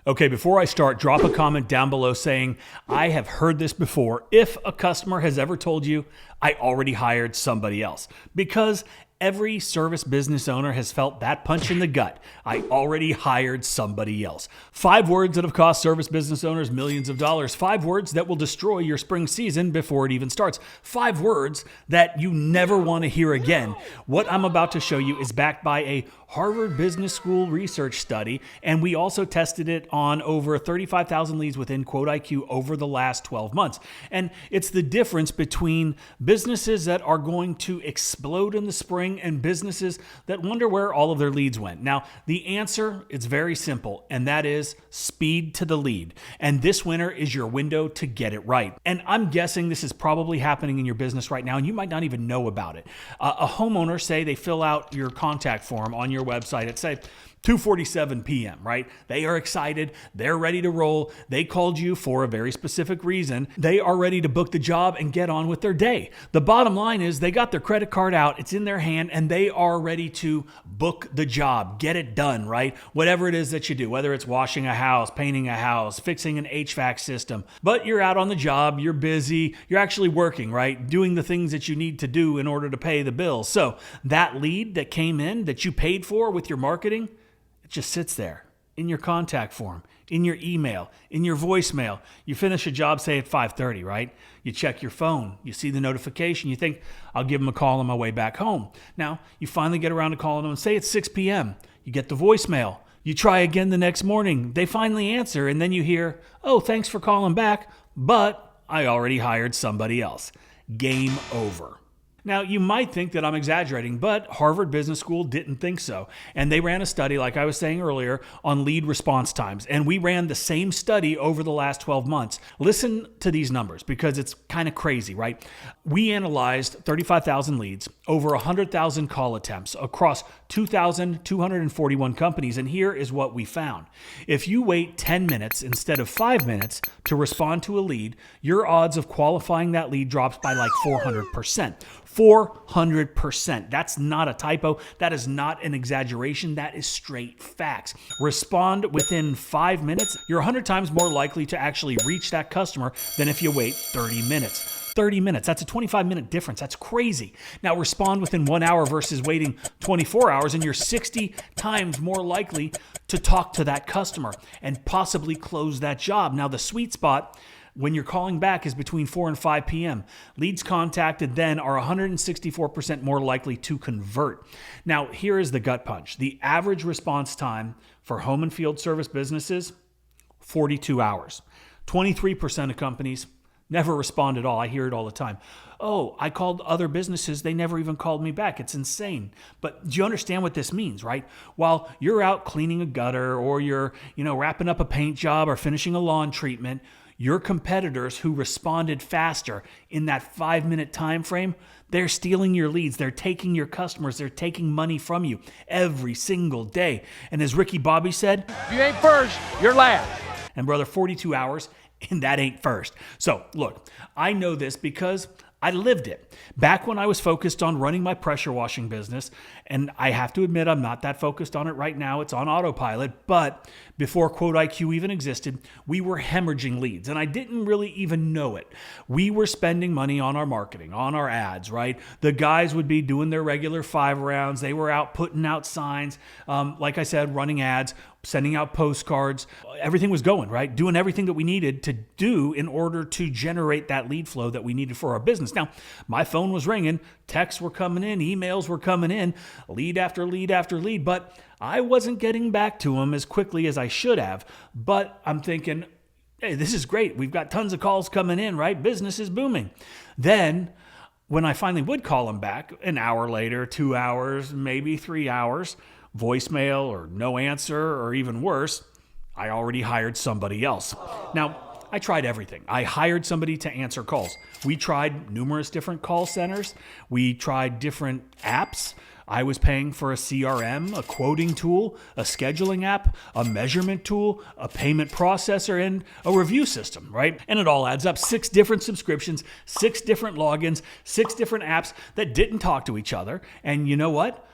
Okay, before I start, drop a comment down below saying, I have heard this before. If a customer has ever told you, I already hired somebody else. Because every service business owner has felt that punch in the gut. I already hired somebody else. 5 words that have cost service business owners millions of dollars. 5 words that will destroy your spring season before it even starts. 5 words that you never want to hear again. What I'm about to show you is backed by a Harvard Business School research study, and we also tested it on over 35,000 leads within QuoteIQ over the last 12 months. And it's the difference between businesses that are going to explode in the spring and businesses that wonder where all of their leads went. Now, the answer is very simple, and that is speed to the lead. And this winter is your window to get it right. And I'm guessing this is probably happening in your business right now, and you might not even know about it. A homeowner, say they fill out your contact form on your website at, say, 2:47 p.m., right? They are excited. They're ready to roll. They called you for a very specific reason. They are ready to book the job and get on with their day. The bottom line is they got their credit card out. It's in their hand and they are ready to book the job, get it done, right? Whatever it is that you do, whether it's washing a house, painting a house, fixing an HVAC system, but you're out on the job, you're busy, you're actually working, right? Doing the things that you need to do in order to pay the bills. So that lead that came in that you paid for with your marketing, just sits there in your contact form, in your email, in your voicemail. You finish a job, say at 5:30, right? You check your phone, you see the notification, you think, I'll give them a call on my way back home. Now, you finally get around to calling them and say it's 6 p.m. You get the voicemail. You try again the next morning. They finally answer, and then you hear, oh, thanks for calling back, but I already hired somebody else. Game over. Now, you might think that I'm exaggerating, but Harvard Business School didn't think so. And they ran a study, like I was saying earlier, on lead response times. And we ran the same study over the last 12 months. Listen to these numbers because it's kind of crazy, right? We analyzed 35,000 leads, over 100,000 call attempts across 2,241 companies. And here is what we found. If you wait 10 minutes instead of 5 minutes to respond to a lead, your odds of qualifying that lead drops by like 400%. 400%. That's not a typo. That is not an exaggeration. That is straight facts. Respond within 5 minutes. You're 100 times more likely to actually reach that customer than if you wait 30 minutes. 30 minutes. That's a 25-minute difference. That's crazy. Now respond within 1 hour versus waiting 24 hours, and you're 60 times more likely to talk to that customer and possibly close that job. Now the sweet spot when you're calling back is between 4 and 5 p.m. Leads contacted then are 164% more likely to convert. Now, here is the gut punch. The average response time for home and field service businesses, 42 hours. 23% of companies never respond at all. I hear it all the time. Oh, I called other businesses. They never even called me back. It's insane. But do you understand what this means, right? While you're out cleaning a gutter or you're, wrapping up a paint job or finishing a lawn treatment, your competitors who responded faster in that 5-minute time frame, they're stealing your leads. They're taking your customers. They're taking money from you every single day. And as Ricky Bobby said, if you ain't first, you're last. And brother, 42 hours, and that ain't first. So look, I know this because I lived it. Back when I was focused on running my pressure washing business, and I have to admit I'm not that focused on it right now. It's on autopilot, but before QuoteIQ even existed, we were hemorrhaging leads, and I didn't really even know it. We were spending money on our marketing, on our ads, right? The guys would be doing their regular 5 rounds. They were out putting out signs, like I said, running ads, sending out postcards. Everything was going, right? Doing everything that we needed to do in order to generate that lead flow that we needed for our business. Now, my phone was ringing, texts were coming in, emails were coming in, lead after lead after lead, but I wasn't getting back to them as quickly as I should have. But I'm thinking, hey, this is great. We've got tons of calls coming in, right? Business is booming. Then when I finally would call them back an hour later, 2 hours, maybe 3 hours, voicemail or no answer, or even worse, I already hired somebody else. Now, I tried everything. I hired somebody to answer calls. We tried numerous different call centers. We tried different apps. I was paying for a CRM, a quoting tool, a scheduling app, a measurement tool, a payment processor, and a review system, right? And it all adds up. 6 different subscriptions, 6 different logins, 6 different apps that didn't talk to each other. And you know what?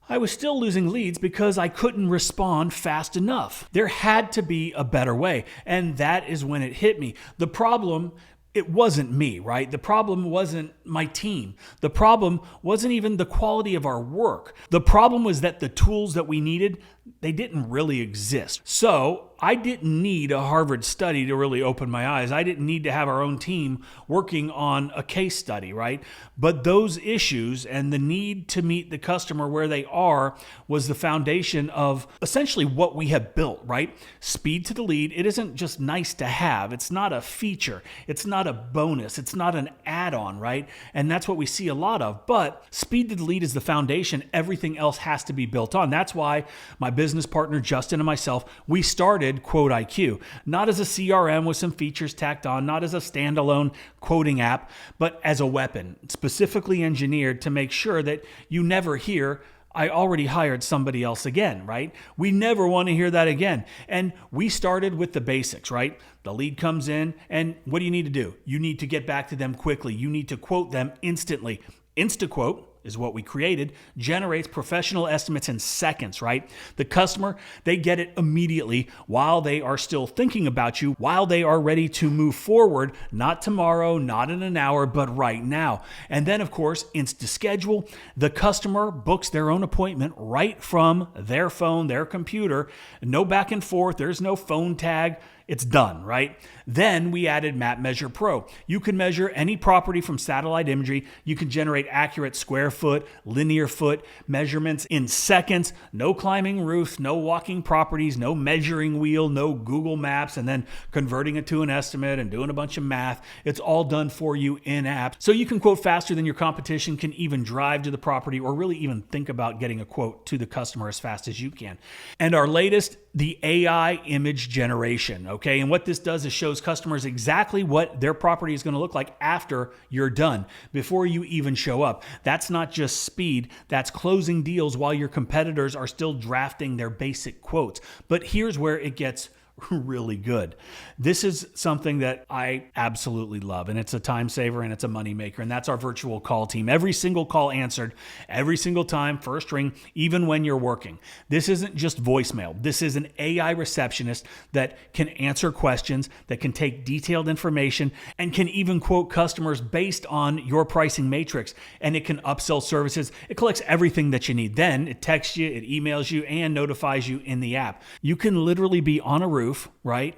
I was still losing leads because I couldn't respond fast enough. There had to be a better way. And that is when it hit me. The problem, it wasn't me, right? The problem wasn't my team. The problem wasn't even the quality of our work. The problem was that the tools that we needed, they didn't really exist. So I didn't need a Harvard study to really open my eyes. I didn't need to have our own team working on a case study, right? But those issues and the need to meet the customer where they are was the foundation of essentially what we have built, right? Speed to the lead. It isn't just nice to have. It's not a feature. It's not a bonus. It's not an add-on, right? And that's what we see a lot of. But speed to the lead is the foundation. Everything else has to be built on. That's why my business partner, Justin, and myself, we started QuoteIQ, not as a CRM with some features tacked on, not as a standalone quoting app, but as a weapon, specifically engineered to make sure that you never hear, I already hired somebody else again, right? We never want to hear that again. And we started with the basics, right? The lead comes in, and what do you need to do? You need to get back to them quickly. You need to quote them instantly. InstaQuote is what we created, generates professional estimates in seconds, right? The customer, they get it immediately while they are still thinking about you, while they are ready to move forward, not tomorrow, not in an hour, but right now. And then, of course, InstaSchedule, the customer books their own appointment right from their phone, their computer, no back and forth, there's no phone tag. It's done, right? Then we added Map Measure Pro. You can measure any property from satellite imagery. You can generate accurate square foot, linear foot measurements in seconds. No climbing roofs, no walking properties, no measuring wheel, no Google Maps, and then converting it to an estimate and doing a bunch of math. It's all done for you in app. So you can quote faster than your competition, can even drive to the property or really even think about getting a quote to the customer as fast as you can. And our latest, the AI image generation, okay? And what this does is shows customers exactly what their property is going to look like after you're done, before you even show up. That's not just speed, that's closing deals while your competitors are still drafting their basic quotes. But here's where it gets really good. This is something that I absolutely love, and it's a time saver and it's a money maker, and that's our virtual call team. Every single call answered, every single time, first ring, even when you're working. This isn't just voicemail. This is an AI receptionist that can answer questions, that can take detailed information, and can even quote customers based on your pricing matrix, and it can upsell services. It collects everything that you need. Then it texts you, it emails you, and notifies you in the app. You can literally be on a roof, right?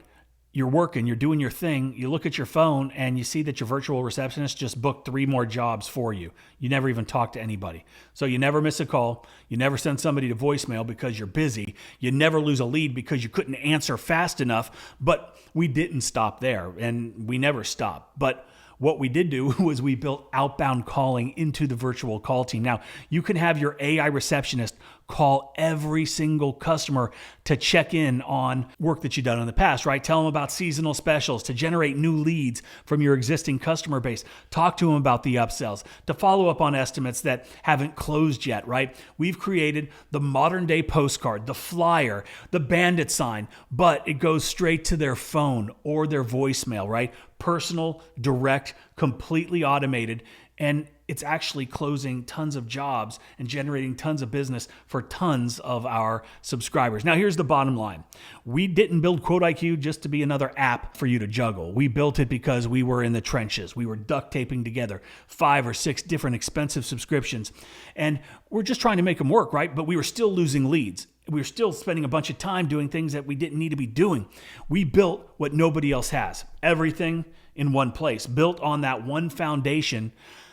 You're working, you're doing your thing, you look at your phone and you see that your virtual receptionist just booked 3 more jobs for you. You never even talk to anybody. So you never miss a call, you never send somebody to voicemail because you're busy, you never lose a lead because you couldn't answer fast enough. But we didn't stop there, and we never stopped. But what we did do was we built outbound calling into the virtual call team. Now, you can have your AI receptionist call every single customer to check in on work that you've done in the past, right? Tell them about seasonal specials, to generate new leads from your existing customer base. Talk to them about the upsells, to follow up on estimates that haven't closed yet, right? We've created the modern day postcard, the flyer, the bandit sign, but it goes straight to their phone or their voicemail, right? Personal, direct, completely automated, and it's actually closing tons of jobs and generating tons of business for tons of our subscribers. Now, here's the bottom line. We didn't build QuoteIQ just to be another app for you to juggle. We built it because we were in the trenches. We were duct taping together 5 or 6 different expensive subscriptions, and we're just trying to make them work, right? But we were still losing leads. We were still spending a bunch of time doing things that we didn't need to be doing. We built what nobody else has. Everything in one place, built on that one foundation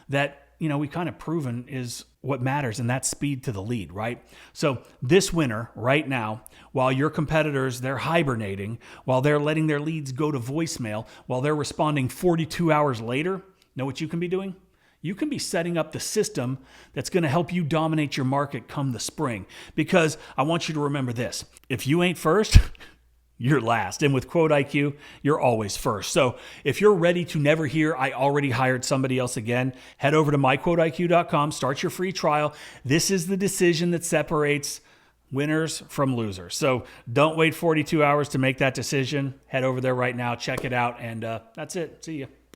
that, we kind of proven is what matters, and that's speed to the lead, right? So this winter, right now, while your competitors, they're hibernating, while they're letting their leads go to voicemail, while they're responding 42 hours later, know what you can be doing? You can be setting up the system that's going to help you dominate your market come the spring. Because I want you to remember this. If you ain't first, you're last. And with QuoteIQ, you're always first. So if you're ready to never hear, I already hired somebody else again, head over to myquoteiq.com, start your free trial. This is the decision that separates winners from losers. So don't wait 42 hours to make that decision. Head over there right now, check it out, and that's it. See ya.